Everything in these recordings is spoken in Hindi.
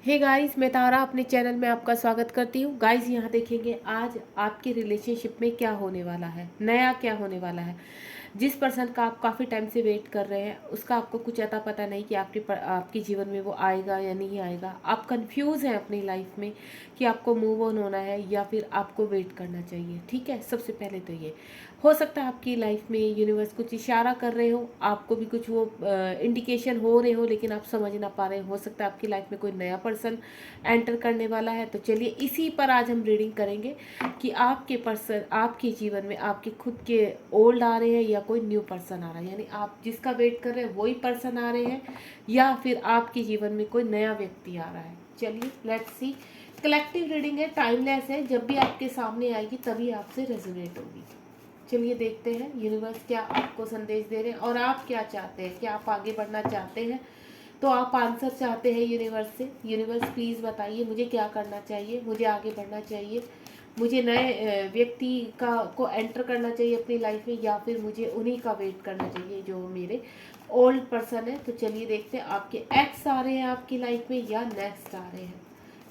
हे गाइस, मैं तारा अपने चैनल में आपका स्वागत करती हूँ। गाइस, यहाँ देखेंगे आज आपके रिलेशनशिप में क्या होने वाला है, नया क्या होने वाला है। जिस पर्सन का आप काफ़ी टाइम से वेट कर रहे हैं उसका आपको कुछ अता पता नहीं कि आपके जीवन में वो आएगा या नहीं आएगा। आप कंफ्यूज हैं अपनी लाइफ में कि आपको मूव ऑन होना है या फिर आपको वेट करना चाहिए। ठीक है, सबसे पहले तो ये हो सकता है आपकी लाइफ में यूनिवर्स कुछ इशारा कर रहे हो, आपको भी कुछ वो इंडिकेशन हो रहे हो, लेकिन आप समझ ना पा रहे हो सकता है आपकी लाइफ में कोई नया पर्सन एंटर करने वाला है। तो चलिए इसी पर आज हम रीडिंग करेंगे कि आपके पर्सन आपके जीवन में आपके खुद के ओल्ड आ रहे हैं या कोई न्यू पर्सन आ रहा है, यानी आप जिसका वेट कर रहे हैं वही पर्सन आ रहे हैं या फिर आपके जीवन में कोई नया व्यक्ति आ रहा है। चलिए लेट्स सी। कलेक्टिव रीडिंग है, टाइमलेस है, जब भी आपके सामने आएगी तभी आपसे रेजोनेट होगी। चलिए देखते हैं यूनिवर्स क्या आपको संदेश दे रहे हैं और आप क्या चाहते हैं। क्या आप आगे बढ़ना चाहते हैं? तो आप आंसर चाहते हैं यूनिवर्स से। यूनिवर्स प्लीज़ बताइए मुझे क्या करना चाहिए, मुझे आगे बढ़ना चाहिए, मुझे नए व्यक्ति का को एंटर करना चाहिए अपनी लाइफ में या फिर मुझे उन्हीं का वेट करना चाहिए जो मेरे ओल्ड पर्सन है। तो चलिए देखते हैं आपके एक्स आ रहे हैं आपकी लाइफ में या नेक्स्ट आ रहे हैं।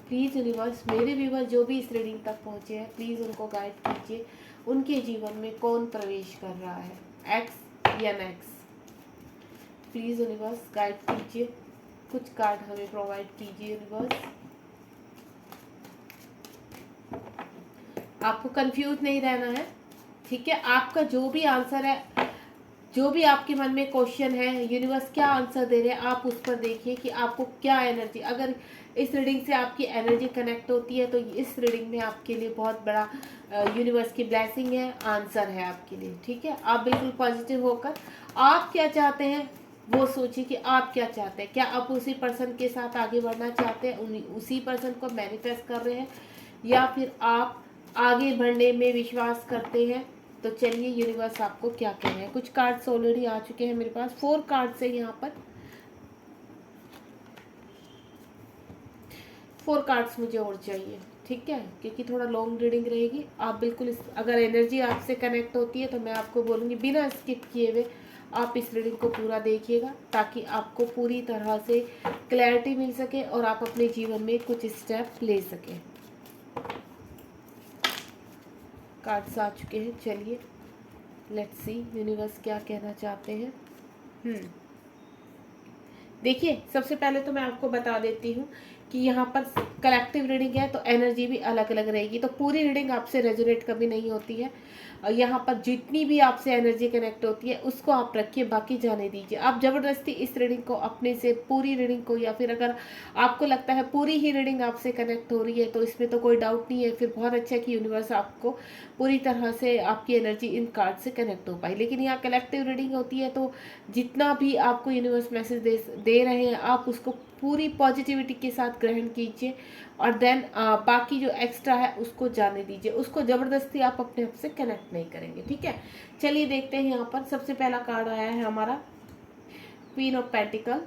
प्लीज़ यूनिवर्स, मेरे व्यूवर जो भी इस रीडिंग तक पहुँचे हैं प्लीज़ उनको गाइड कीजिए। उनके जीवन में कौन प्रवेश कर रहा है, एक्स या नेक्स्ट? प्लीज़ यूनिवर्स गाइड कीजिए, कुछ कार्ड हमें प्रोवाइड कीजिए यूनिवर्स। आपको कंफ्यूज नहीं रहना है, ठीक है। आपका जो भी आंसर है, जो भी आपके मन में क्वेश्चन है, यूनिवर्स क्या आंसर दे रहे हैं आप उस पर देखिए कि आपको क्या एनर्जी, अगर इस रीडिंग से आपकी एनर्जी कनेक्ट होती है तो इस रीडिंग में आपके लिए बहुत बड़ा यूनिवर्स की ब्लेसिंग है, आंसर है आपके लिए। ठीक है, आप बिल्कुल पॉजिटिव होकर आप क्या चाहते हैं वो सोचिए कि आप क्या चाहते हैं। क्या आप उसी पर्सन के साथ आगे बढ़ना चाहते हैं, उसी पर्सन को मैनिफेस्ट कर रहे हैं या फिर आप आगे बढ़ने में विश्वास करते हैं? तो चलिए यूनिवर्स आपको क्या कह रहे हैं। कुछ कार्ड्स ऑलरेडी आ चुके हैं मेरे पास, 4 कार्ड्स है यहाँ पर। 4 कार्ड्स मुझे और चाहिए, ठीक है, क्योंकि थोड़ा लॉन्ग रीडिंग रहेगी। आप बिल्कुल अगर एनर्जी आपसे कनेक्ट होती है तो मैं आपको बोलूँगी बिना स्किप किए हुए आप इस रीडिंग को पूरा देखिएगा ताकि आपको पूरी तरह से क्लैरिटी मिल सके और आप अपने जीवन में कुछ स्टेप ले सकें। कार्ड्स आ चुके हैं, चलिए लेट्स सी यूनिवर्स क्या कहना चाहते हैं। देखिए, सबसे पहले तो मैं आपको बता देती हूँ कि यहाँ पर कलेक्टिव रीडिंग है तो एनर्जी भी अलग अलग रहेगी, तो पूरी रीडिंग आपसे रेजोनेट कभी नहीं होती है। यहाँ पर जितनी भी आपसे एनर्जी कनेक्ट होती है उसको आप रखिए, बाकी जाने दीजिए। आप ज़बरदस्ती इस रीडिंग को अपने से पूरी रीडिंग को, या फिर अगर आपको लगता है पूरी ही रीडिंग आपसे कनेक्ट हो रही है तो इसमें तो कोई डाउट नहीं है, फिर बहुत अच्छा है कि यूनिवर्स आपको पूरी तरह से आपकी एनर्जी इन कार्ड से कनेक्ट हो पाई। लेकिन यहाँ कलेक्टिव रीडिंग होती है तो जितना भी आपको यूनिवर्स मैसेज दे रहे हैं आप उसको पूरी पॉजिटिविटी के साथ ग्रहण कीजिए और देन बाकी जो एक्स्ट्रा है उसको जाने दीजिए, उसको ज़बरदस्ती आप अपने आप से कनेक्ट नहीं करेंगे। ठीक है, चलिए देखते हैं। यहाँ पर सबसे पहला कार्ड आया है हमारा queen of pentacle,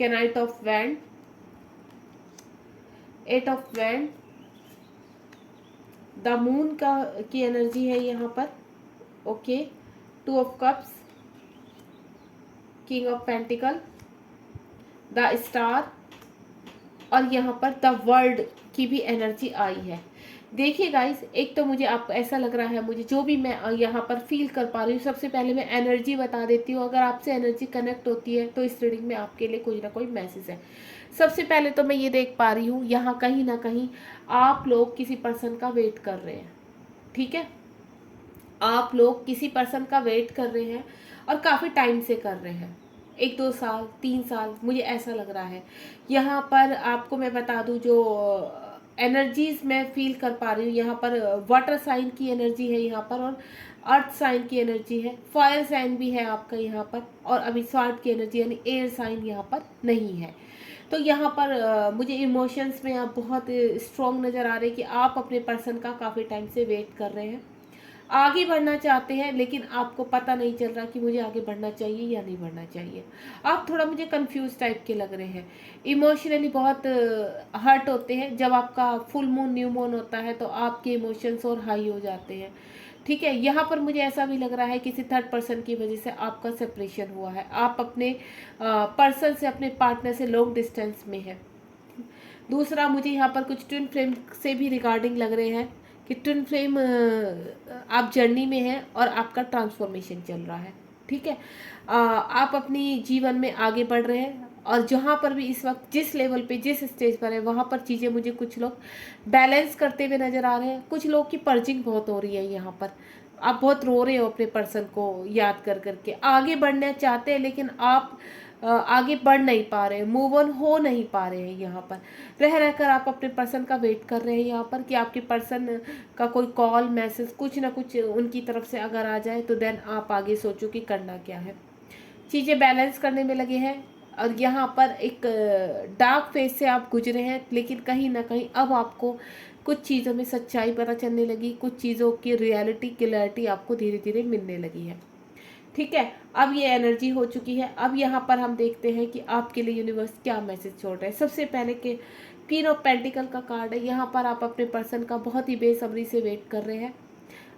night of wand, 8 of wand, the moon की एनर्जी है यहाँ पर, okay, 2 of cups, king of pentacle, the star और यहाँ पर द वर्ल्ड की भी एनर्जी आई है। देखिए गाइस, एक तो मुझे आप ऐसा लग रहा है, मुझे जो भी मैं यहाँ पर फील कर पा रही हूँ, सबसे पहले मैं एनर्जी बता देती हूँ। अगर आपसे एनर्जी कनेक्ट होती है तो इस रीडिंग में आपके लिए कोई ना कोई मैसेज है। सबसे पहले तो मैं ये देख पा रही हूँ यहाँ कहीं ना कहीं आप लोग किसी पर्सन का वेट कर रहे हैं। ठीक है, आप लोग किसी पर्सन का वेट कर रहे हैं और काफ़ी टाइम से कर रहे हैं, 1-2 साल 3 साल, मुझे ऐसा लग रहा है। यहाँ पर आपको मैं बता दूँ जो एनर्जीज मैं फील कर पा रही हूँ, यहाँ पर वाटर साइन की एनर्जी है यहाँ पर और अर्थ साइन की एनर्जी है, फायर साइन भी है आपका यहाँ पर, और अभी स्वार्ड की एनर्जी यानी एयर साइन यहाँ पर नहीं है। तो यहाँ पर मुझे इमोशंस में आप बहुत स्ट्रॉन्ग नज़र आ रहे हैं कि आप अपने पर्सन का काफ़ी टाइम से वेट कर रहे हैं, आगे बढ़ना चाहते हैं, लेकिन आपको पता नहीं चल रहा कि मुझे आगे बढ़ना चाहिए या नहीं बढ़ना चाहिए। आप थोड़ा मुझे कंफ्यूज टाइप के लग रहे हैं, इमोशनली बहुत हर्ट होते हैं। जब आपका फुल मून न्यू मून होता है तो आपके इमोशंस और हाई हो जाते हैं। ठीक है। यहाँ पर मुझे ऐसा भी लग रहा है किसी थर्ड पर्सन की वजह से आपका सेपरेशन हुआ है, आप अपने पर्सन से, अपने पार्टनर से लॉन्ग डिस्टेंस में है। दूसरा, मुझे यहाँ पर कुछ ट्विन फ्लेम से भी रिगार्डिंग लग रहे हैं कि ट्विन फ्लेम आप जर्नी में हैं और आपका ट्रांसफॉर्मेशन चल रहा है। ठीक है, आप अपनी जीवन में आगे बढ़ रहे हैं और जहाँ पर भी इस वक्त जिस लेवल पे, जिस स्टेज पर है, वहाँ पर चीज़ें मुझे कुछ लोग बैलेंस करते हुए नज़र आ रहे हैं। कुछ लोग की पर्जिंग बहुत हो रही है यहाँ पर, आप बहुत रो रहे हो अपने पर्सन को याद कर करके, आगे बढ़ना चाहते हैं लेकिन आप आगे बढ़ नहीं पा रहे, मूव ऑन हो नहीं पा रहे हैं। यहाँ पर रह रहकर आप अपने पर्सन का वेट कर रहे हैं यहाँ पर कि आपके पर्सन का कोई कॉल, मैसेज, कुछ ना कुछ उनकी तरफ से अगर आ जाए तो देन आप आगे सोचो कि करना क्या है। चीज़ें बैलेंस करने में लगे हैं और यहाँ पर एक डार्क फेज से आप गुजरे हैं, लेकिन कहीं ना कहीं अब आपको कुछ चीज़ों में सच्चाई पता चलने लगी, कुछ चीज़ों की रियलिटी, क्लैरिटी आपको धीरे धीरे मिलने लगी है। ठीक है, अब ये एनर्जी हो चुकी है। अब यहाँ पर हम देखते हैं कि आपके लिए यूनिवर्स क्या मैसेज छोड़ रहा है। सबसे पहले के क्वीन ऑफ पेंटिकल का कार्ड है। यहाँ पर आप अपने पर्सन का बहुत ही बेसब्री से वेट कर रहे हैं।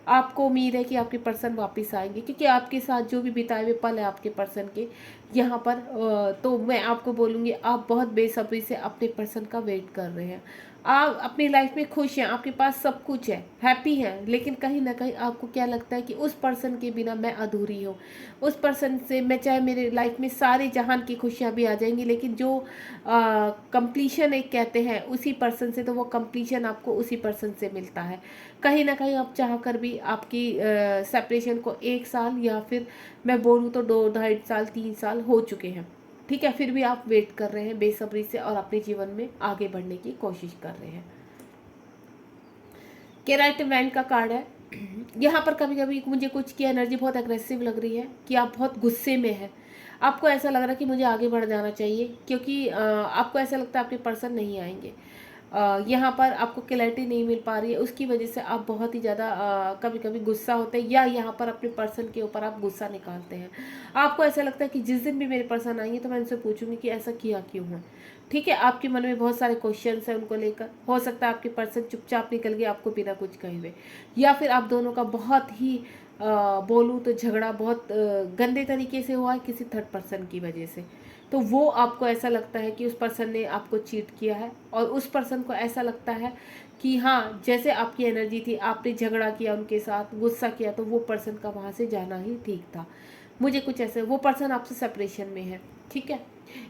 आपको उम्मीद है कि आपके पर्सन वापस आएंगे, क्योंकि आपके साथ जो भी बिताए हुए पल है आपके पर्सन के यहाँ पर, तो मैं आपको बोलूँगी आप बहुत बेसब्री से अपने पर्सन का वेट कर रहे हैं। आप अपनी लाइफ में खुश हैं, आपके पास सब कुछ है, हैप्पी हैं, लेकिन कहीं ना कहीं आपको क्या लगता है कि उस पर्सन के बिना मैं अधूरी हूँ। उस पर्सन से मैं, चाहे मेरे लाइफ में सारे जहान की खुशियाँ भी आ जाएंगी, लेकिन जो कंप्लीशन एक कहते हैं उसी पर्सन से, तो वो कंप्लीशन आपको उसी पर्सन से मिलता है। कहीं ना कहीं आप चाह कर भी आपकी सेपरेशन को 1 साल या फिर मैं बोलूँ तो 2-2.5 साल, 3 साल हो चुके हैं। ठीक है, फिर भी आप वेट कर रहे हैं बेसब्री से और अपने जीवन में आगे बढ़ने की कोशिश कर रहे हैं। केराइट मैन का कार्ड है। यहाँ पर कभी कभी मुझे कुछ की एनर्जी बहुत एग्रेसिव लग रही है कि आप बहुत गुस्से में हैं। आपको ऐसा लग रहा है कि मुझे आगे बढ़ जाना चाहिए, क्योंकि आपको ऐसा लगता है आपके पर्सन नहीं आएंगे। यहाँ पर आपको क्लैरिटी नहीं मिल पा रही है, उसकी वजह से आप बहुत ही ज़्यादा कभी कभी गुस्सा होते हैं, या यहाँ पर अपने पर्सन के ऊपर आप गुस्सा निकालते हैं। आपको ऐसा लगता है कि जिस दिन भी मेरे पर्सन आएंगे तो मैं उनसे पूछूंगी कि ऐसा किया क्यों है। ठीक है, आपके मन में बहुत सारे क्वेश्चंस हैं उनको लेकर। हो सकता है आपके पर्सन चुपचाप निकल गए आपको बिना कुछ कहे हुए, या फिर आप दोनों का बहुत ही बोलूँ तो झगड़ा बहुत गंदे तरीके से हुआ है किसी थर्ड पर्सन की वजह से। तो वो आपको ऐसा लगता है कि उस पर्सन ने आपको चीट किया है, और उस पर्सन को ऐसा लगता है कि हाँ, जैसे आपकी एनर्जी थी, आपने झगड़ा किया उनके साथ, गुस्सा किया, तो वो पर्सन का वहाँ से जाना ही ठीक था। मुझे कुछ ऐसे, वो पर्सन आपसे सेपरेशन में है। ठीक है,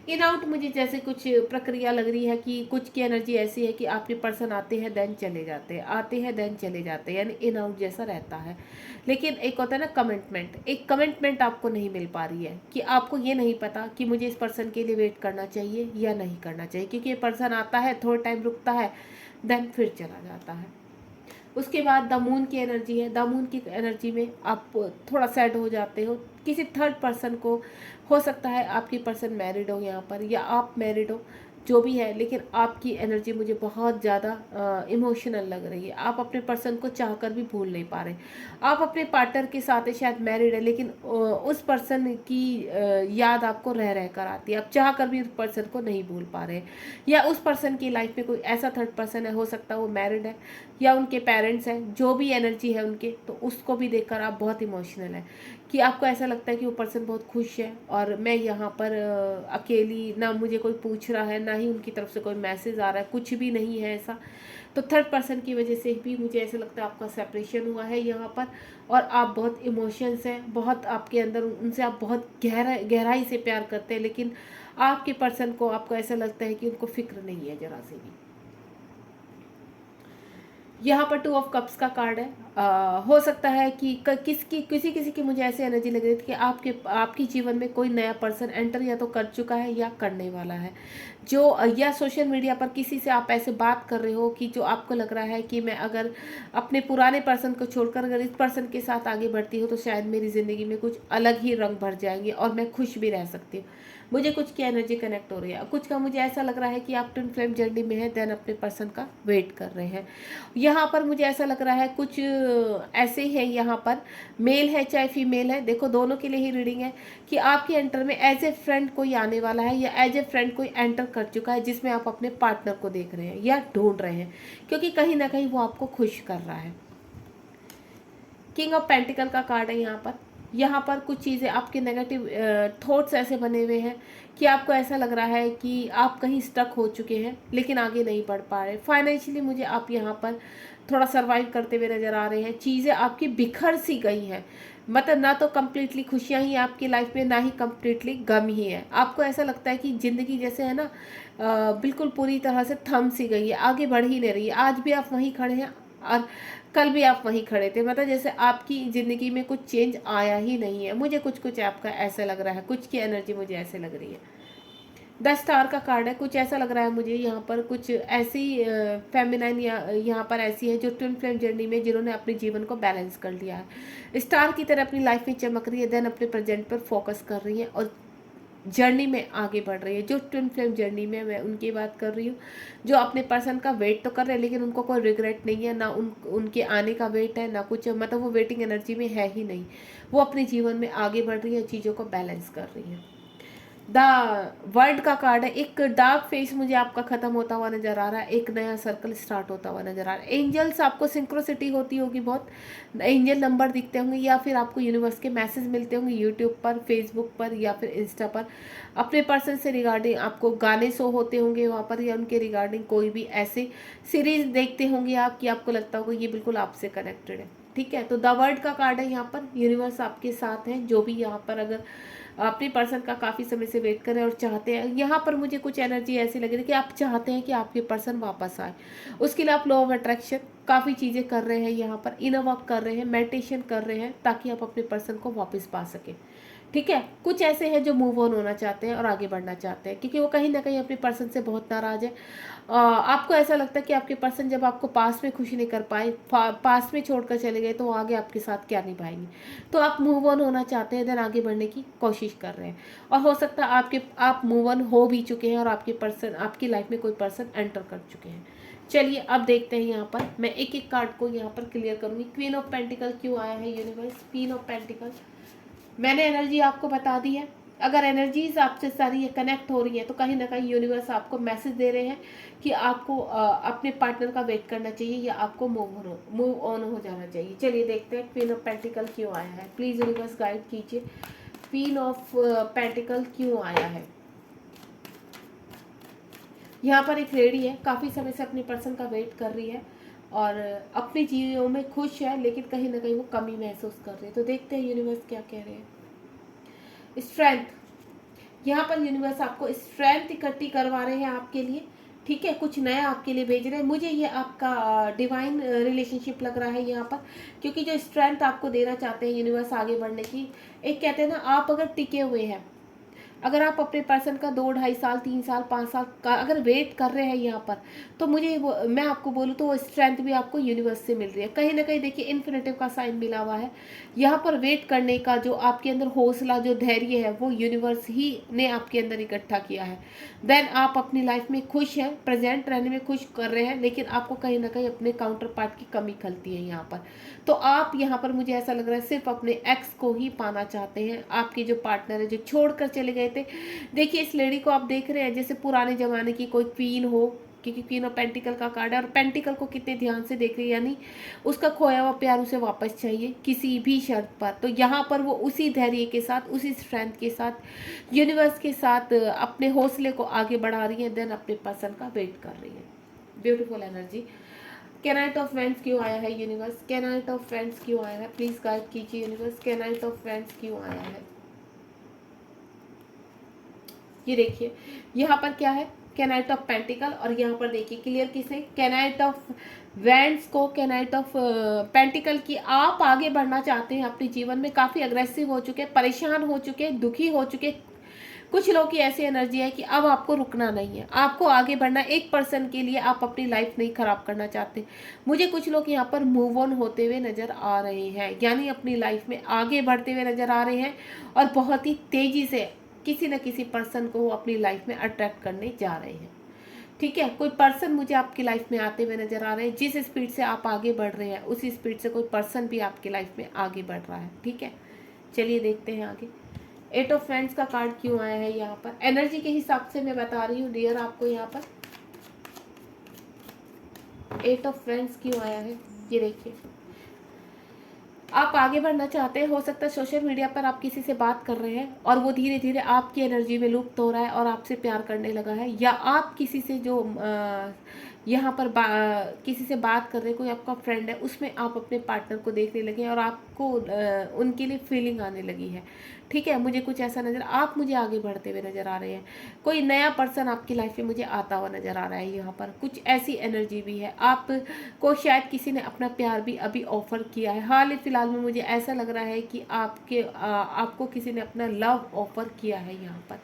इन आउट मुझे जैसे कुछ प्रक्रिया लग रही है कि कुछ की एनर्जी ऐसी है कि आपके पर्सन आते हैं देन चले जाते हैं, आते हैं देन चले जाते हैं, यानी इन आउट जैसा रहता है। लेकिन एक होता है ना कमिटमेंट, एक कमिटमेंट आपको नहीं मिल पा रही है कि आपको ये नहीं पता कि मुझे इस पर्सन के लिए वेट करना चाहिए या नहीं करना चाहिए, क्योंकि ये पर्सन आता है, थोड़ा टाइम रुकता है, देन फिर चला जाता है। उसके बाद द मून की एनर्जी है। द मून की एनर्जी में आप थोड़ा सैड हो जाते हो किसी थर्ड पर्सन को, हो सकता है आपकी पर्सन मैरिड हो यहाँ पर, या आप मैरिड हो, जो भी है, लेकिन आपकी एनर्जी मुझे बहुत ज़्यादा इमोशनल लग रही है। आप अपने पर्सन को चाहकर भी भूल नहीं पा रहे। आप अपने पार्टनर के साथ है, शायद मैरिड है, लेकिन उस पर्सन की याद आपको रह रह कर आती है, आप चाह कर भी उस पर्सन को नहीं भूल पा रहे। या उस पर्सन की लाइफ में कोई ऐसा थर्ड पर्सन है, हो सकता है वो मैरिड है या उनके पेरेंट्स हैं, जो भी एनर्जी है उनके, तो उसको भी देखकर आप बहुत इमोशनल है कि आपको ऐसा लगता है कि वो पर्सन बहुत खुश है और मैं यहाँ पर अकेली, ना मुझे कोई पूछ रहा है, ना ही उनकी तरफ से कोई मैसेज आ रहा है, कुछ भी नहीं है ऐसा। तो थर्ड पर्सन की वजह से भी मुझे ऐसा लगता है आपका सेपरेशन हुआ है यहाँ पर, और आप बहुत इमोशंस हैं, बहुत आपके अंदर, उनसे आप बहुत गहराई से प्यार करते हैं, लेकिन आपके पर्सन को आपको ऐसा लगता है कि उनको फिक्र नहीं है जरा से भी। यहाँ पर 2 ऑफ कप्स का कार्ड है। हो सकता है कि किसी किसी की मुझे ऐसी एनर्जी लग रही थी कि आपके जीवन में कोई नया पर्सन एंटर या तो कर चुका है या करने वाला है, जो या सोशल मीडिया पर किसी से आप ऐसे बात कर रहे हो कि जो आपको लग रहा है कि मैं अगर अपने पुराने पर्सन को छोड़कर अगर इस पर्सन के साथ आगे बढ़ती हूँ तो शायद मेरी ज़िंदगी में कुछ अलग ही रंग भर जाएंगे और मैं खुश भी रह सकती हूँ। मुझे कुछ की एनर्जी कनेक्ट हो रही है, कुछ का मुझे ऐसा लग रहा है कि आप ट्विन फ्लेम जर्नी में है, देन अपने पर्सन का वेट कर रहे हैं। यहाँ पर मुझे ऐसा लग रहा है कुछ ऐसे हैं, यहाँ पर मेल है चाहे फीमेल है, देखो दोनों के लिए ही रीडिंग है कि आपके एंटर में एज ए फ्रेंड कोई आने वाला है, या एज ए फ्रेंड कोई एंटर कर चुका है जिसमें आप अपने पार्टनर को देख रहे हैं या ढूंढ रहे हैं, क्योंकि कहीं ना कहीं वो आपको खुश कर रहा है। किंग ऑफ पेंटिकल का कार्ड है यहाँ पर। यहाँ पर कुछ चीज़ें आपके नेगेटिव थॉट्स ऐसे बने हुए हैं कि आपको ऐसा लग रहा है कि आप कहीं स्टक हो चुके हैं लेकिन आगे नहीं बढ़ पा रहे। फाइनेंशियली मुझे आप यहाँ पर थोड़ा सर्वाइव करते हुए नज़र आ रहे हैं। चीज़ें आपकी बिखर सी गई हैं, मतलब ना तो कम्प्लीटली खुशियाँ ही आपकी लाइफ में, ना ही कम्प्लीटली गम ही है। आपको ऐसा लगता है कि ज़िंदगी जैसे है ना बिल्कुल पूरी तरह से थम सी गई है, आगे बढ़ ही नहीं रही है। आज भी आप वहीं खड़े हैं और कल भी आप वहीं खड़े थे, मतलब जैसे आपकी ज़िंदगी में कुछ चेंज आया ही नहीं है। मुझे कुछ कुछ आपका ऐसा लग रहा है, कुछ की एनर्जी मुझे ऐसे लग रही है। 10 स्टार का कार्ड है। कुछ ऐसा लग रहा है मुझे यहाँ पर, कुछ ऐसी फेमिनाइन यहाँ पर ऐसी है जो ट्विन फ्लेम जर्नी में जिन्होंने अपने जीवन को बैलेंस कर लिया है, स्टार की तरह अपनी लाइफ में चमक रही है, देन अपने प्रेजेंट पर फोकस कर रही है और जर्नी में आगे बढ़ रही है। जो ट्विन फ्लेम जर्नी में, मैं उनकी बात कर रही हूँ जो अपने पर्सन का वेट तो कर रहे हैं लेकिन उनको कोई रिग्रेट नहीं है, ना उनके आने का वेट है, ना कुछ, मतलब वो वेटिंग एनर्जी में है ही नहीं। वो अपने जीवन में आगे बढ़ रही है, चीज़ों को बैलेंस कर रही है। द वर्ल्ड का कार्ड है। एक डार्क फेस मुझे आपका खत्म होता हुआ नजर आ रहा है, एक नया सर्कल स्टार्ट होता हुआ नजर आ रहा है। एंजल्स आपको सिंक्रोसिटी होती होगी बहुत, एंजल नंबर दिखते होंगे या फिर आपको यूनिवर्स के मैसेज मिलते होंगे यूट्यूब पर, फेसबुक पर या फिर इंस्टा पर। अपने पर्सन से रिगार्डिंग आपको गाने शो होते होंगे वहाँ पर, या उनके रिगार्डिंग कोई भी ऐसे सीरीज देखते होंगे आप कि आपको लगता होगा ये बिल्कुल आपसे कनेक्टेड है। ठीक है, तो द वर्ल्ड का कार्ड है यहाँ पर। यूनिवर्स आपके साथ है, जो भी यहाँ पर अगर अपने पर्सन का काफ़ी समय से वेट कर रहे हैं और चाहते हैं, यहाँ पर मुझे कुछ एनर्जी ऐसी लग रही है कि आप चाहते हैं कि आपके पर्सन वापस आए। उसके लिए आप लॉ ऑफ अट्रैक्शन काफ़ी चीज़ें कर रहे हैं, यहाँ पर इनर वर्क कर रहे हैं, मेडिटेशन कर रहे हैं ताकि आप अपने पर्सन को वापस पा सकें। ठीक है, कुछ ऐसे हैं जो मूव ऑन होना चाहते हैं और आगे बढ़ना चाहते हैं क्योंकि वो कहीं ना कहीं अपने पर्सन से बहुत नाराज है। आपको ऐसा लगता है कि आपके पर्सन जब आपको पास में खुशी नहीं कर पाए, पास में छोड़कर चले गए, तो आगे आपके साथ क्या निभाएंगे। तो आप मूव ऑन होना चाहते हैं, देन आगे बढ़ने की कोशिश कर रहे हैं और हो सकता है आप मूव ऑन हो भी चुके हैं और आपके पर्सन, आपकी लाइफ में कोई पर्सन एंटर कर चुके हैं। चलिए अब देखते हैं, यहाँ पर मैं एक एक कार्ड को यहाँ पर क्लियर करूंगी। क्वीन ऑफ पेंटिकल क्यों आया है यूनिवर्स? क्वीन ऑफ पेंटिकल, मैंने एनर्जी आपको बता दी है। अगर एनर्जीज आपसे सारी ये कनेक्ट हो रही है तो कहीं ना कहीं यूनिवर्स आपको मैसेज दे रहे हैं कि आपको अपने पार्टनर का वेट करना चाहिए या आपको मूव ऑन हो जाना चाहिए। चलिए देखते हैं क्वीन ऑफ पेंटिकल क्यों आया है। प्लीज यूनिवर्स गाइड कीजिए, क्वीन ऑफ पेंटिकल क्यों आया है। यहाँ पर एक लेडी है, काफ़ी समय से अपने पर्सन का वेट कर रही है और अपनी चीज़ों में खुश है लेकिन कहीं ना कहीं वो कमी महसूस कर रही है। तो देखते हैं यूनिवर्स क्या कह रहे हैं। स्ट्रेंथ, यहाँ पर यूनिवर्स आपको स्ट्रेंथ इकट्ठी करवा रहे हैं आपके लिए। ठीक है, कुछ नया आपके लिए भेज रहे हैं। मुझे ये आपका डिवाइन रिलेशनशिप लग रहा है यहाँ पर, क्योंकि जो स्ट्रेंथ आपको देना चाहते हैं यूनिवर्स आगे बढ़ने की, एक कहते हैं ना, आप अगर टिके हुए हैं, अगर आप अपने पर्सन का 2-2.5 साल 3 साल 5 साल का अगर वेट कर रहे हैं यहाँ पर, तो मुझे मैं आपको बोलूँ तो वो स्ट्रेंथ भी आपको यूनिवर्स से मिल रही है। कहीं ना कहीं देखिए इन्फिनिटिव का साइन मिला हुआ है यहाँ पर। वेट करने का जो आपके अंदर हौसला, जो धैर्य है, वो यूनिवर्स ही ने आपके अंदर इकट्ठा किया है। देन आप अपनी लाइफ में खुश हैं, प्रेजेंट रहने में खुश कर रहे हैं, लेकिन आपको कहीं ना कहीं अपने काउंटर पार्ट की कमी खलती है यहाँ पर। तो आप यहाँ पर, मुझे ऐसा लग रहा है, सिर्फ अपने एक्स को ही पाना चाहते हैं। आपके जो पार्टनर है जो छोड़कर चले गए थे, देखिए इस लेडी को आप देख रहे हैं जैसे पुराने जमाने की कोई क्वीन हो, क्योंकि क्वीन ऑफ पेंटिकल का कार्ड है और पेंटिकल को कितने ध्यान से देख रही है, यानी उसका खोया हुआ प्यार उसे वापस चाहिए किसी भी शर्त पर। तो यहाँ पर वो उसी धैर्य के साथ, उसी स्ट्रेंथ के साथ, यूनिवर्स के साथ अपने हौसले को आगे बढ़ा रही है, देन अपने पर्सन का वेट कर रही है। Beautiful energy. कैनाइट ऑफ फ्रेंड्स क्यों आया है यूनिवर्स? कैनाइट ऑफ फ्रेंड्स क्यों आया है? प्लीज गाइड कीजिए यूनिवर्स, कैनाइट ऑफ फ्रेंड्स क्यों आया है? ये देखिए यहाँ पर क्या है, कैनाइट ऑफ पेंटिकल, और यहाँ पर देखिए क्लियर किसे, कैनाइट ऑफ वैंड्स को, कैनाइट ऑफ पेंटिकल की। आप आगे बढ़ना चाहते हैं अपने जीवन में, काफ़ी अग्रेसिव हो चुके, परेशान हो चुके, दुखी हो चुके। कुछ लोग की ऐसी एनर्जी है कि अब आपको रुकना नहीं है, आपको आगे बढ़ना। एक पर्सन के लिए आप अपनी लाइफ नहीं खराब करना चाहते। मुझे कुछ लोग यहाँ पर मूव ऑन होते हुए नजर आ रहे हैं, यानी अपनी लाइफ में आगे बढ़ते हुए नजर आ रहे हैं और बहुत ही तेजी से किसी न किसी पर्सन को वो अपनी लाइफ में अट्रैक्ट करने जा रहे हैं। ठीक है, कोई पर्सन मुझे आपकी लाइफ में आते हुए नजर आ रहे हैं। जिस स्पीड से आप आगे बढ़ रहे हैं उसी स्पीड से कोई पर्सन भी आपकी लाइफ में आगे बढ़ रहा है। ठीक है, चलिए देखते हैं आगे। 8 ऑफ फ्रेंड्स का कार्ड क्यों आया है यहाँ पर? एनर्जी के हिसाब से मैं बता रही हूँ डियर आपको यहाँ पर 8 ऑफ फ्रेंड्स क्यों आया है। ये देखिए आप आगे बढ़ना चाहते हैं, हो सकता है सोशल मीडिया पर आप किसी से बात कर रहे हैं और वो धीरे धीरे आपकी एनर्जी में लुप्त हो रहा है और आपसे प्यार करने लगा है, या आप किसी से जो यहाँ पर किसी से बात कर रहे हैं, कोई आपका फ्रेंड है, उसमें आप अपने पार्टनर को देखने लगे और आपको उनके लिए फीलिंग आने लगी है। ठीक है, मुझे कुछ ऐसा नज़र, आप मुझे आगे बढ़ते हुए नज़र आ रहे हैं, कोई नया पर्सन आपकी लाइफ में मुझे आता हुआ नज़र आ रहा है। यहाँ पर कुछ ऐसी एनर्जी भी है, आप को शायद किसी ने अपना प्यार भी अभी ऑफर किया है। हाल ही फिलहाल में मुझे ऐसा लग रहा है कि आपको किसी ने अपना लव ऑफर किया है। यहाँ पर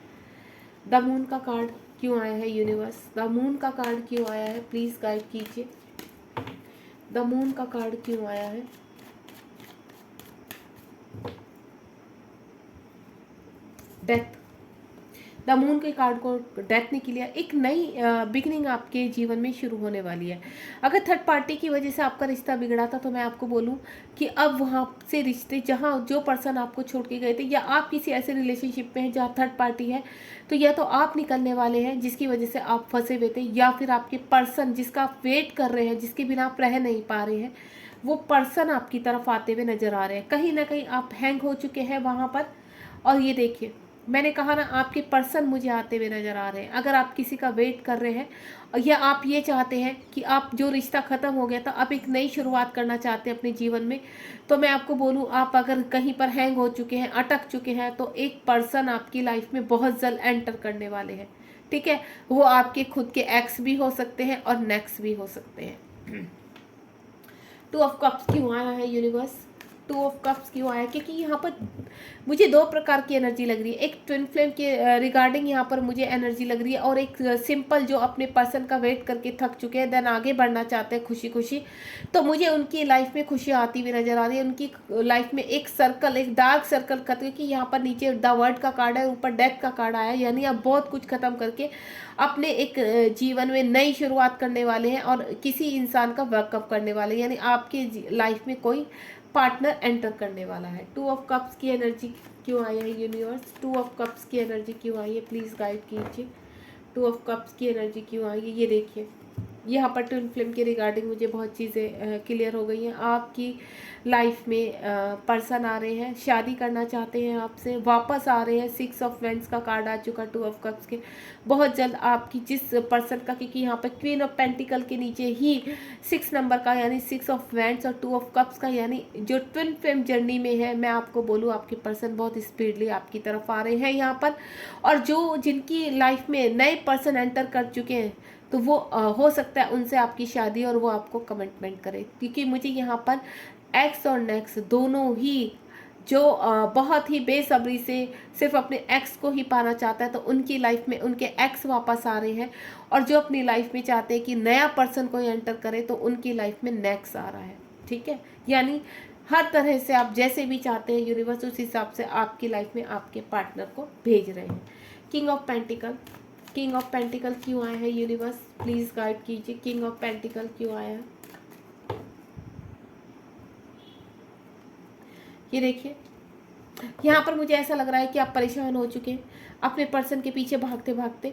द मून का कार्ड क्यों आया है यूनिवर्स? द मून का कार्ड क्यों आया है? प्लीज गाइड कीजिए। द मून का कार्ड क्यों आया है? डेथ। द मून के कार्ड को डेथ ने किया। एक नई बिगनिंग आपके जीवन में शुरू होने वाली है। अगर थर्ड पार्टी की वजह से आपका रिश्ता बिगड़ा था तो मैं आपको बोलूं कि अब वहाँ से रिश्ते, जहाँ जो पर्सन आपको छोड़ के गए थे, या आप किसी ऐसे रिलेशनशिप में हैं जहाँ थर्ड पार्टी है, तो या तो आप निकलने वाले हैं जिसकी वजह से आप फंसे हुए थे, या फिर आपके पर्सन जिसका आप वेट कर रहे हैं, जिसके बिना आप रह नहीं पा रहे हैं, वो पर्सन आपकी तरफ आते हुए नजर आ रहे हैं। कहीं ना कहीं आप हैंग हो चुके हैं वहाँ पर। और ये देखिए, मैंने कहा ना, आपके पर्सन मुझे आते हुए नज़र आ रहे हैं। अगर आप किसी का वेट कर रहे हैं, या आप ये चाहते हैं कि आप जो रिश्ता ख़त्म हो गया था, आप एक नई शुरुआत करना चाहते हैं अपने जीवन में, तो मैं आपको बोलूँ, आप अगर कहीं पर हैंग हो चुके हैं, अटक चुके हैं, तो एक पर्सन आपकी लाइफ में बहुत जल्द एंटर करने वाले हैं। ठीक है, वो आपके खुद के एक्स भी हो सकते हैं और नेक्स्ट भी हो सकते हैं। टू ऑफ कप्स क्यों आया है यूनिवर्स? टू ऑफ कप्स क्यों आया? क्योंकि यहाँ पर मुझे दो प्रकार की एनर्जी लग रही है। एक ट्विन फ्लेम के रिगार्डिंग यहाँ पर मुझे एनर्जी लग रही है, और एक सिंपल जो अपने पर्सन का वेट करके थक चुके हैं, देन आगे बढ़ना चाहते हैं खुशी खुशी, तो मुझे उनकी लाइफ में खुशी आती हुई नजर आ रही है। उनकी लाइफ में एक सर्कल, एक डार्क सर्कल खत्म, कि यहाँ पर नीचे द वर्ड का कार्ड है, ऊपर डेथ का कार्ड आया है। यानी आप बहुत कुछ खत्म करके अपने एक जीवन में नई शुरुआत करने वाले हैं और किसी इंसान का वर्कअप करने वाले हैं। यानी आपके लाइफ में कोई पार्टनर एंटर करने वाला है। टू ऑफ कप्स की एनर्जी क्यों आई है यूनिवर्स? टू ऑफ कप्स की एनर्जी क्यों आई है? प्लीज़ गाइड कीजिए। टू ऑफ कप्स की एनर्जी क्यों आई है? ये देखिए, यहाँ पर ट्विन फ्लेम के रिगार्डिंग मुझे बहुत चीज़ें क्लियर हो गई हैं। आपकी लाइफ में पर्सन आ रहे हैं, शादी करना चाहते हैं आपसे, वापस आ रहे हैं। सिक्स ऑफ वेंस का कार्ड आ चुका टू ऑफ कप्स के। बहुत जल्द आपकी जिस पर्सन का, क्योंकि यहाँ पर क्वीन ऑफ पेंटिकल के नीचे ही 6 नंबर का, यानी 6 ऑफ वेंस और 2 ऑफ कप्स का, यानी जो ट्विन फ्लेम जर्नी में है, मैं आपको बोलूँ आपके पर्सन बहुत स्पीडली आपकी तरफ आ रहे हैं यहाँ पर। और जो जिनकी लाइफ में नए पर्सन एंटर कर चुके हैं, तो वो हो सकता है उनसे आपकी शादी और वो आपको कमिटमेंट करे, क्योंकि मुझे यहाँ पर एक्स और नेक्स्ट दोनों ही जो बहुत ही बेसब्री से सिर्फ अपने एक्स को ही पाना चाहता है, तो उनकी लाइफ में उनके एक्स वापस आ रहे हैं। और जो अपनी लाइफ में चाहते हैं कि नया पर्सन कोई एंटर करे, तो उनकी लाइफ में नेक्स्ट आ रहा है। ठीक है, यानी हर तरह से आप जैसे भी चाहते हैं, यूनिवर्स उस हिसाब से आपकी लाइफ में आपके पार्टनर को भेज रहे हैं। King of pentacle, king of pentacle क्यों आया है यूनिवर्स? प्लीज गाइड कीजिए। किंग ऑफ पेंटिकल क्यों आया है? ये देखिए, यहाँ पर मुझे ऐसा लग रहा है कि आप परेशान हो चुके हैं, अपने पर्सन के पीछे भागते भागते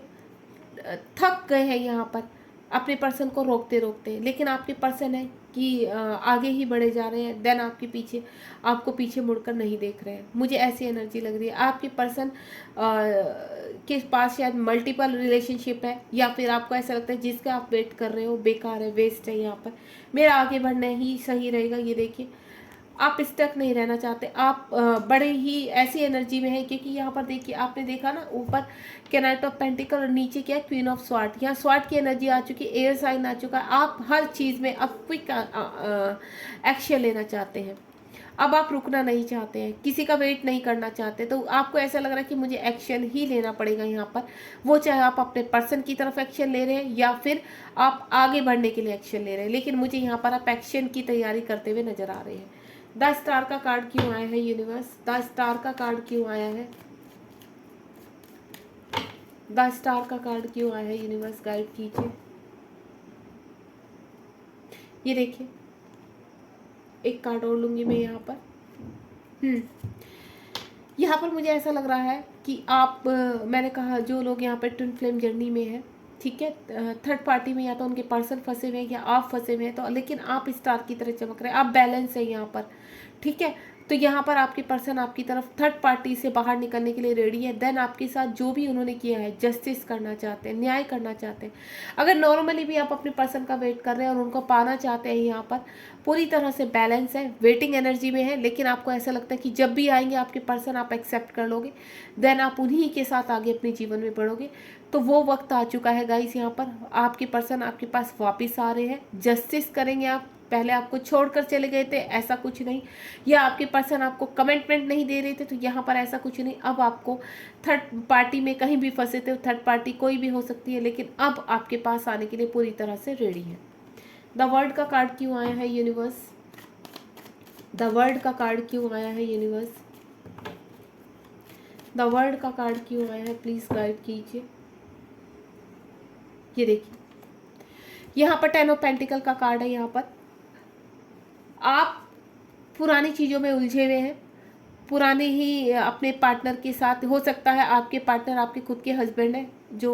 थक गए हैं यहाँ पर, अपने पर्सन को रोकते रोकते, लेकिन आपके पर्सन है कि आगे ही बढ़े जा रहे हैं, देन आपके पीछे, आपको पीछे मुड़कर नहीं देख रहे हैं। मुझे ऐसी एनर्जी लग रही है। आपके पर्सन के पास शायद मल्टीपल रिलेशनशिप है, या फिर आपको ऐसा लगता है जिसका आप वेट कर रहे हो बेकार है, वेस्ट है, यहाँ पर मेरा आगे बढ़ना ही सही रहेगा। ये देखिए, आप स्टक नहीं रहना चाहते, आप बड़े ही ऐसी एनर्जी में है, क्योंकि यहाँ पर देखिए, आपने देखा ना, ऊपर कैनाइट ऑफ पेंटिकल और नीचे क्या है, क्वीन ऑफ स्वार्ड। यहाँ स्वार्ड की एनर्जी आ चुकी है, एयर साइन आ चुका है। आप हर चीज़ में अब क्विक एक्शन लेना चाहते हैं। अब आप रुकना नहीं चाहते हैं, किसी का वेट नहीं करना चाहते, तो आपको ऐसा लग रहा है कि मुझे एक्शन ही लेना पड़ेगा यहाँ पर। वो चाहे आप अपने पर्सन की तरफ एक्शन ले रहे हैं, या फिर आप आगे बढ़ने के लिए एक्शन ले रहे हैं, लेकिन मुझे यहाँ पर आप एक्शन की तैयारी करते हुए नजर आ रहे हैं। द स्टार का कार्ड क्यों आया है यूनिवर्स? द स्टार का कार्ड क्यों आया है? द स्टार का कार्ड क्यों आया है यूनिवर्स? गाइड कीजिए। ये देखिए, एक कार्ड और लूंगी मैं यहाँ पर। यहाँ पर मुझे ऐसा लग रहा है कि आप मैंने कहा, जो लोग यहाँ पर ट्विन फ्लेम जर्नी में है, ठीक है। थर्ड पार्टी में या तो उनके पर्सन फंसे हुए हैं या आप फंसे हुए हैं, तो लेकिन आप स्टार की तरह चमक रहे हैं, आप बैलेंस है यहाँ पर, ठीक है। तो यहाँ पर आपके पर्सन आपकी तरफ थर्ड पार्टी से बाहर निकलने के लिए रेडी है। देन आपके साथ जो भी उन्होंने किया है, जस्टिस करना चाहते हैं, न्याय करना चाहते हैं। अगर नॉर्मली भी आप अपने पर्सन का वेट कर रहे हैं और उनको पाना चाहते हैं, यहाँ पर पूरी तरह से बैलेंस है, वेटिंग एनर्जी में है, लेकिन आपको ऐसा लगता है कि जब भी आएंगे आपके पर्सन आप एक्सेप्ट कर लोगे, देन आप उन्हीं के साथ आगे अपने जीवन में बढ़ोगे। तो वो वक्त आ चुका है गाइस, यहाँ पर आपके पर्सन आपके पास वापस आ रहे हैं, जस्टिस करेंगे आप। पहले आपको छोड़कर चले गए थे, ऐसा कुछ नहीं, या आपके पर्सन आपको कमिटमेंट नहीं दे रहे थे, तो यहाँ पर ऐसा कुछ नहीं। अब आपको थर्ड पार्टी में कहीं भी फंसे थे, थर्ड पार्टी कोई भी हो सकती है, लेकिन अब आपके पास आने के लिए पूरी तरह से रेडी है। द वर्ल्ड का कार्ड क्यों आया है यूनिवर्स? द वर्ल्ड का कार्ड क्यों आया है यूनिवर्स? द वर्ल्ड का कार्ड क्यों आया है? प्लीज गाइड कीजिए। ये देखिए, यहाँ पर 10 ऑफ पेंटिकल का कार्ड है। यहाँ पर आप पुरानी चीज़ों में उलझे हुए हैं, पुराने ही अपने पार्टनर के साथ, हो सकता है आपके पार्टनर आपके खुद के हस्बैंड हैं जो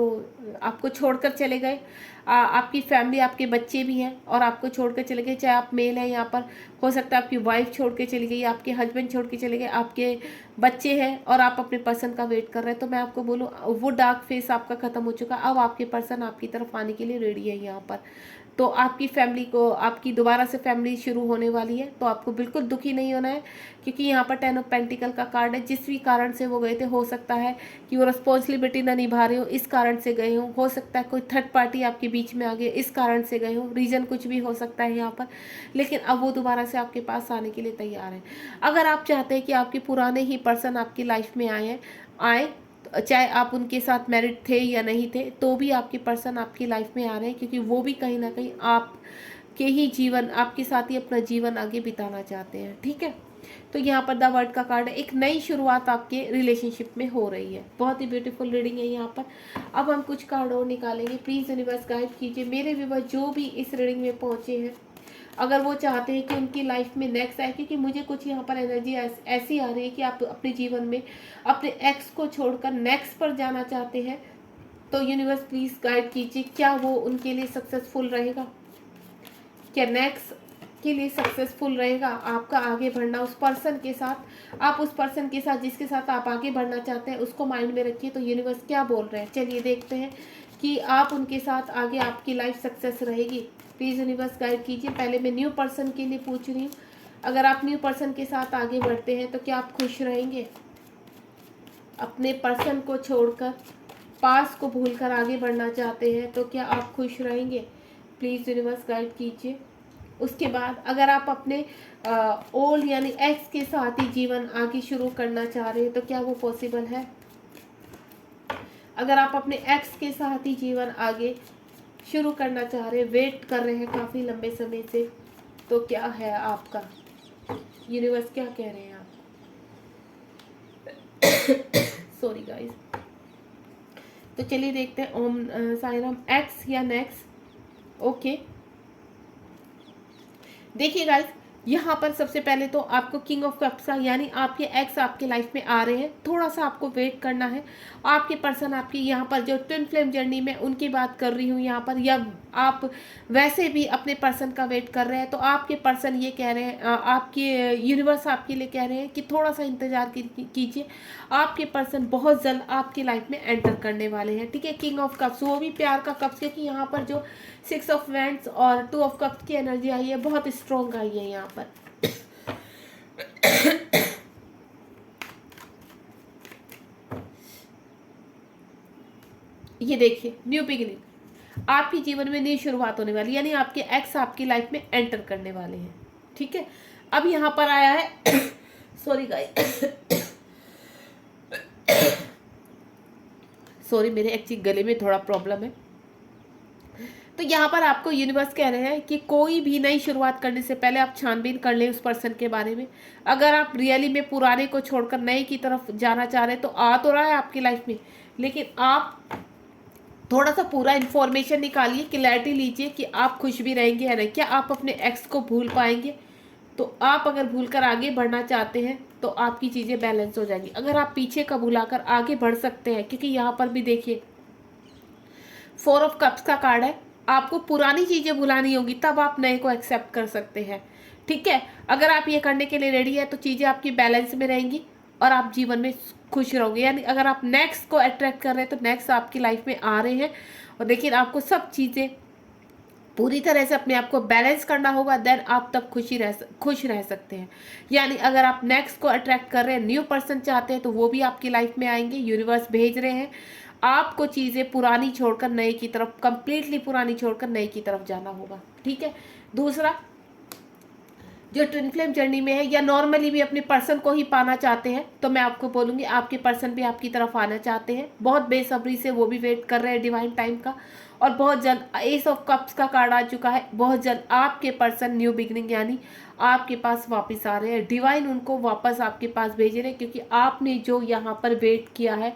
आपको छोड़कर चले गए, आपकी फैमिली, आपके बच्चे भी हैं और आपको छोड़कर चले गए, चाहे आप मेल हैं, यहाँ पर हो सकता है आपकी वाइफ छोड़ के चली गई, आपके हस्बैंड छोड़ के चले गए, आपके बच्चे हैं और आप अपने पर्सन का वेट कर रहे हैं। तो मैं आपको बोलूँ, वो डार्क फेस आपका ख़त्म हो चुका, अब आपके पर्सन आपकी तरफ आने के लिए रेडी है यहाँ पर। तो आपकी फैमिली को, आपकी दोबारा से फैमिली शुरू होने वाली है, तो आपको बिल्कुल दुखी नहीं होना है, क्योंकि यहाँ पर 10 ऑफ पेंटिकल का कार्ड है। जिस भी कारण से वो गए थे, हो सकता है कि वो रिस्पॉन्सिबिलिटी ना निभा रहे हो, इस कारण से गए हो सकता है कोई थर्ड पार्टी आपके बीच में आ गई, इस कारण से गए हो, रीज़न कुछ भी हो सकता है यहाँ पर, लेकिन अब वो दोबारा से आपके पास आने के लिए तैयार है। अगर आप चाहते हैं कि आपके पुराने ही पर्सन आपकी लाइफ में आए, चाहे आप उनके साथ मैरिड थे या नहीं थे, तो भी आपके पर्सन आपकी लाइफ में आ रहे हैं, क्योंकि वो भी कहीं ना कहीं आपके ही जीवन, आपके साथ ही अपना जीवन आगे बिताना चाहते हैं, ठीक है। तो यहाँ पर द वर्ल्ड का कार्ड है, एक नई शुरुआत आपके रिलेशनशिप में हो रही है। बहुत ही ब्यूटीफुल रीडिंग है यहाँ पर। अब हम कुछ कार्ड और निकालेंगे। प्लीज़ यूनिवर्स गाइड कीजिए मेरे व्यूअर्स जो भी इस रीडिंग में पहुँचे हैं, अगर वो चाहते हैं कि उनकी लाइफ में नेक्स्ट आए, क्योंकि मुझे कुछ यहाँ पर एनर्जी ऐसी आ रही है कि आप अपने जीवन में अपने एक्स को छोड़कर नेक्स्ट पर जाना चाहते हैं, तो यूनिवर्स प्लीज़ गाइड कीजिए, क्या वो उनके लिए सक्सेसफुल रहेगा? क्या नेक्स्ट के लिए सक्सेसफुल रहेगा आपका आगे बढ़ना उस पर्सन के साथ? आप उस पर्सन के साथ जिसके साथ आप आगे बढ़ना चाहते हैं उसको माइंड में रखिए, तो यूनिवर्स क्या बोल रहे हैं, चलिए देखते हैं कि आप उनके साथ आगे, आपकी लाइफ सक्सेस रहेगी। प्लीज़ यूनिवर्स गाइड कीजिए। पहले मैं न्यू पर्सन के लिए पूछ रही हूँ, अगर आप न्यू पर्सन के साथ आगे बढ़ते हैं तो क्या आप खुश रहेंगे? अपने पर्सन को छोड़कर, पास को भूलकर आगे बढ़ना चाहते हैं तो क्या आप खुश रहेंगे? प्लीज़ यूनिवर्स गाइड कीजिए। उसके बाद अगर आप अपने ओल्ड यानी एक्स के साथ ही जीवन आगे शुरू करना चाह रहे हैं तो क्या वो पॉसिबल है? अगर आप अपने एक्स के साथ ही जीवन आगे शुरू करना चाह रहे हैं, वेट कर रहे हैं काफ़ी लंबे समय से, तो क्या है आपका? यूनिवर्स क्या कह रहे हैं आप? Sorry guys. तो चलिए देखते हैं। ओम साईं राम। एक्स या नेक्स्ट? ओके, देखिए गाइस, यहाँ पर सबसे पहले तो आपको किंग ऑफ कप्स का, यानी आपके एक्स आपके लाइफ में आ रहे हैं, थोड़ा सा आपको वेट करना है। आपके पर्सन आपकी, यहाँ पर जो ट्विन फ्लेम जर्नी में उनकी बात कर रही हूँ यहाँ पर, या आप वैसे भी अपने पर्सन का वेट कर रहे हैं, तो आपके पर्सन ये कह रहे हैं, आपके यूनिवर्स आपके लिए कह रहे हैं कि थोड़ा सा इंतजार कीजिए, आपके पर्सन बहुत जल्द आपकी लाइफ में एंटर करने वाले हैं, ठीक है। किंग ऑफ कप्स, वो भी प्यार का कप्स, क्योंकि यहाँ पर जो 6 ऑफ वैंड्स और 2 ऑफ कप्स की एनर्जी आई है, बहुत स्ट्रॉन्ग आई है यहाँ पर। ये देखिए, न्यू बिगिनिंग, आपके जीवन में नई शुरुआत होने वाली, यानी आपके एक्स आपकी लाइफ में एंटर करने वाले हैं, ठीक है। अब यहाँ पर आया है सॉरी गाइस, सॉरी, मेरे एक्चुअली गले में थोड़ा प्रॉब्लम है। तो यहाँ पर आपको यूनिवर्स कह रहे हैं कि कोई भी नई शुरुआत करने से पहले आप छानबीन कर लें उस पर्सन के बारे में। अगर आप रियली में पुराने को छोड़कर नए की तरफ जाना चाह रहे हैं, तो आ तो रहा है आपकी लाइफ में, लेकिन आप थोड़ा सा पूरा इन्फॉर्मेशन निकालिए, क्लैरिटी लीजिए कि आप खुश भी रहेंगे या नहीं। क्या आप अपने एक्स को भूल पाएंगे? तो आप अगर भूलकर आगे बढ़ना चाहते हैं तो आपकी चीज़ें बैलेंस हो जाएंगी। अगर आप पीछे का भुलाकर आगे बढ़ सकते हैं, क्योंकि यहाँ पर भी देखिए 4 ऑफ कप्स का कार्ड है। आपको पुरानी चीज़ें भुलानी होगी, तब आप नए को एक्सेप्ट कर सकते हैं। ठीक है, अगर आप ये करने के लिए रेडी है तो चीज़ें आपकी बैलेंस में रहेंगी और आप जीवन में खुश रहोगे। यानी अगर आप नेक्स्ट को अट्रैक्ट कर रहे हैं तो नेक्स्ट आपकी लाइफ में आ रहे हैं, और देखिए आपको सब चीज़ें पूरी तरह से अपने आप को बैलेंस करना होगा, देन आप तब खुश रह सकते हैं। यानी अगर आप नेक्स्ट को अट्रैक्ट कर रहे हैं, न्यू पर्सन चाहते हैं, तो वो भी आपकी लाइफ में आएंगे। यूनिवर्स भेज रहे हैं, आपको चीज़ें पुरानी छोड़कर नए की तरफ, कंप्लीटली पुरानी छोड़कर नए की तरफ जाना होगा। ठीक है। दूसरा, जो ट्विन फ्लेम जर्नी में है या नॉर्मली भी अपने पर्सन को ही पाना चाहते हैं, तो मैं आपको बोलूँगी आपके पर्सन भी आपकी तरफ आना चाहते हैं, बहुत बेसब्री से वो भी वेट कर रहे हैं डिवाइन टाइम का। और बहुत जल्द एस ऑफ कप्स का कार्ड आ चुका है, बहुत जल्द आपके पर्सन न्यू बिगनिंग यानी आपके पास वापस आ रहे हैं। डिवाइन उनको वापस आपके पास भेज रहे हैं, क्योंकि आपने जो यहाँ पर वेट किया है,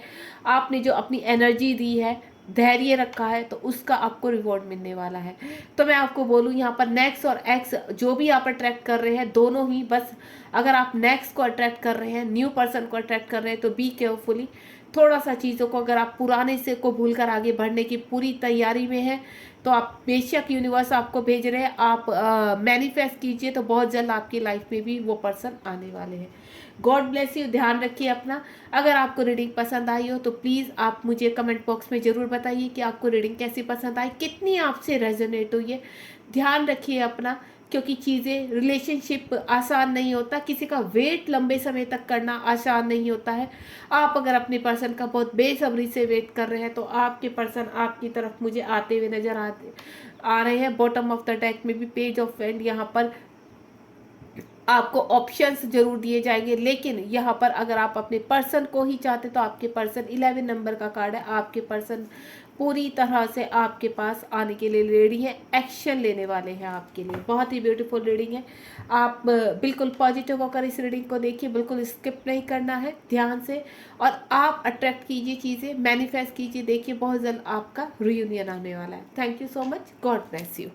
आपने जो अपनी एनर्जी दी है, धैर्य रखा है, तो उसका आपको रिवॉर्ड मिलने वाला है। तो मैं आपको बोलूँ यहाँ पर नेक्स्ट और एक्स जो भी आप अट्रैक्ट कर रहे हैं, दोनों ही, बस अगर आप नेक्स्ट को अट्रैक्ट कर रहे हैं, न्यू पर्सन को अट्रैक्ट कर रहे हैं, तो बी केयरफुली। थोड़ा सा चीज़ों को, अगर आप पुराने से को भूलकर आगे बढ़ने की पूरी तैयारी में हैं, तो आप बेशक यूनिवर्स आपको भेज रहे हैं, आप मैनिफेस्ट कीजिए, तो बहुत जल्द आपकी लाइफ में भी वो पर्सन आने वाले हैं। गॉड ब्लेस यू, ध्यान रखिए अपना। अगर आपको रीडिंग पसंद आई हो तो प्लीज़ आप मुझे कमेंट बॉक्स में ज़रूर बताइए कि आपको रीडिंग कैसी पसंद आई, कितनी आपसे रेजोनेट हुई है। ध्यान रखिए अपना, क्योंकि चीज़ें, रिलेशनशिप आसान नहीं होता, किसी का वेट लंबे समय तक करना आसान नहीं होता है। आप अगर अपने पर्सन का बहुत बेसब्री से वेट कर रहे हैं, तो आपके पर्सन आपकी तरफ मुझे आते हुए नज़र आ रहे हैं। बॉटम ऑफ द डेक में भी पेज ऑफ वेंड, यहाँ पर आपको ऑप्शंस जरूर दिए जाएंगे, लेकिन यहाँ पर अगर आप अपने पर्सन को ही चाहते तो आपके पर्सन 11 नंबर का कार्ड है, आपके पर्सन पूरी तरह से आपके पास आने के लिए रेडी है, एक्शन लेने वाले हैं आपके लिए। बहुत ही ब्यूटीफुल रीडिंग है। आप बिल्कुल पॉजिटिव होकर इस रीडिंग को देखिए, बिल्कुल स्किप नहीं करना है, ध्यान से, और आप अट्रैक्ट कीजिए चीज़ें, मैनिफेस्ट कीजिए। देखिए बहुत जल्द आपका रियूनियन आने वाला है। Thank you so much, God bless you.